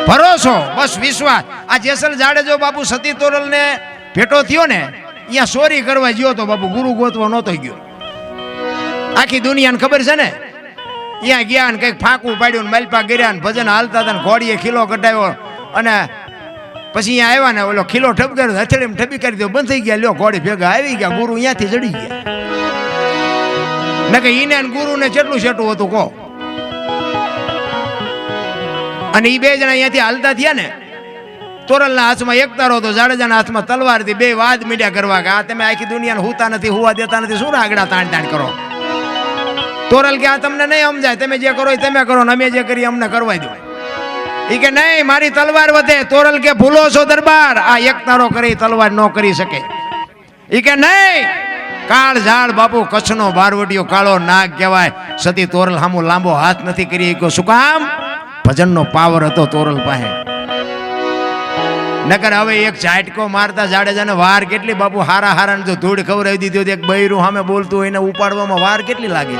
ભરોસો, બસ વિશ્વાસ. આ જેસલ જાડેજો બાપુ સતી તોરલ ને ભેટો થયો ને, અહીંયા ચોરી કરવા ગયો તો બાપુ, ગુરુ ગોતવા નહોતો ગયો. આખી દુનિયાને ખબર છે ને. અહીંયા ગયા ને કંઈક ફાંકું પાડ્યું, માલપા ગર્યા ને ભજન હાલતા હતા ને ઘોડીએ ખીલો કઢાવ્યો, અને પછી અહીંયા આવ્યા ને ઓલો ખીલો ઠપકાર્યો, હથેળીમાં ઠપી કરી દો, બંધ થઈ ગયા. લ્યો ઘોડી ભેગા આવી ગયા, ગુરુ અહીંયાથી ચડી ગયા. ને કે ઈને ગુરુ ને કેટલું છેટું હતું કહો. અને એ બે જણા અહીંયાથી હાલતા થયા ને, તોરલના હાથમાં એક તારો હતો, જાડેજાના હાથમાં તલવાર હતી. બે વાદ મીડિયા કરવા કે આ તમે આખી દુનિયાને હુતા નથી, હુવા દેતા નથી, શું આગળ તાણ તાણ કરો. તોરલ કે આ તમને નહીં સમજાય, તમે જે કરો એ તમે કરો ને અમે જે કરીએ અમને કરવા દો. એ કે નહીં, મારી તલવાર વધે. તોરલ કે ભૂલો છો દરબાર, આ એક તારો કરી તલવાર ન કરી શકે. એ કે નહીં, કાળ ઝાડ બાપુ, કચ્છનો બારવટીયો કાળો નાગ કહેવાય. સતી તોરલ સામો લાંબો હાથ નથી કરી શક્યો. શું કામ? ભજનનો પાવર હતો તોરલ પાસે. નકર હવે એક ઝાટકો મારતા જાડેજાને વાર કેટલી બાપુ, હારા હારા જો ધૂળ ખવડાવી દીધી, એક બૈરું સામે બોલતું હોય એને ઉપાડવામાં વાર કેટલી લાગે.